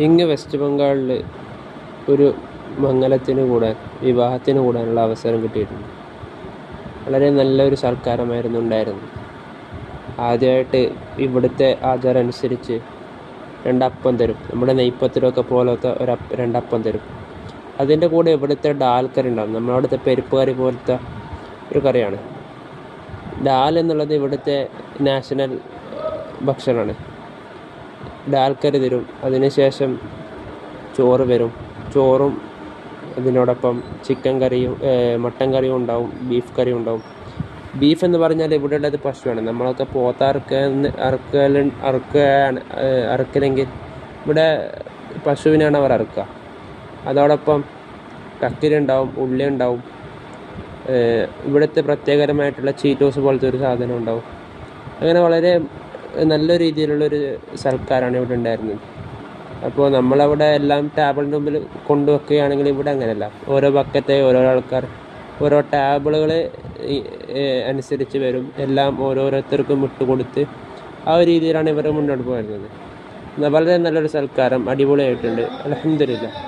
ഇങ്ങ് വെസ്റ്റ് ബംഗാളിൽ ഒരു മംഗലത്തിന് കൂടാൻ, വിവാഹത്തിന് കൂടാനുള്ള അവസരം കിട്ടിയിട്ടുണ്ട്. വളരെ നല്ലൊരു സൽക്കാരമായിരുന്നു ഉണ്ടായിരുന്നത്. ആദ്യമായിട്ട് ഇവിടുത്തെ ആചാരം അനുസരിച്ച് രണ്ടപ്പം തരും. നമ്മുടെ നെയ്പ്പത്തിലൊക്കെ പോലത്തെ രണ്ടപ്പം തരും. അതിൻ്റെ കൂടെ ഇവിടുത്തെ ഡാൽ കറി ഉണ്ടാകും. നമ്മളവിടുത്തെ പരിപ്പ് കറി പോലത്തെ ഒരു കറിയാണ്. ഡാൽ എന്നുള്ളത് ഇവിടുത്തെ നാഷണൽ ഭക്ഷണമാണ്. ഡാൽ കറി തരും. അതിനുശേഷം ചോറ് വരും. ചോറും അതിനോടൊപ്പം ചിക്കൻ കറിയും മട്ടൻ കറിയും ഉണ്ടാവും, ബീഫ് കറിയും ഉണ്ടാവും. ബീഫ് എന്ന് പറഞ്ഞാൽ ഇവിടെ ഉള്ളത് പശുവാണ്. നമ്മളൊക്കെ പോത്ത് അറുക്കലെങ്കിൽ ഇവിടെ പശുവിനാണ് അവർ അറുക്കുക. അതോടൊപ്പം കക്കിരി ഉണ്ടാവും, ഉള്ളി ഉണ്ടാവും. ഇവിടുത്തെ പ്രത്യേകരമായിട്ടുള്ള ചീറ്റോസ് പോലത്തെ ഒരു സാധനം ഉണ്ടാവും. അങ്ങനെ വളരെ നല്ല രീതിയിലുള്ളൊരു സൽക്കാരമാണ് ഇവിടെ ഉണ്ടായിരുന്നത്. അപ്പോൾ നമ്മളവിടെ എല്ലാം ടേബിളിൻ്റെ മുമ്പിൽ കൊണ്ടുവെക്കുകയാണെങ്കിൽ ഇവിടെ അങ്ങനെയല്ല. ഓരോ ബക്കറ്റ് ഓരോ ആൾക്കാർ ഓരോ ടേബിളുകൾ അനുസരിച്ച് വരും. എല്ലാം ഓരോരുത്തർക്കും വിട്ടുകൊടുത്ത് ആ ഒരു രീതിയിലാണ് ഇവർ മുന്നോട്ട് പോയിരുന്നത്. വളരെ നല്ലൊരു സൽക്കാരം, അടിപൊളിയായിട്ടുണ്ട്. അൽഹംദുലില്ലാഹ്.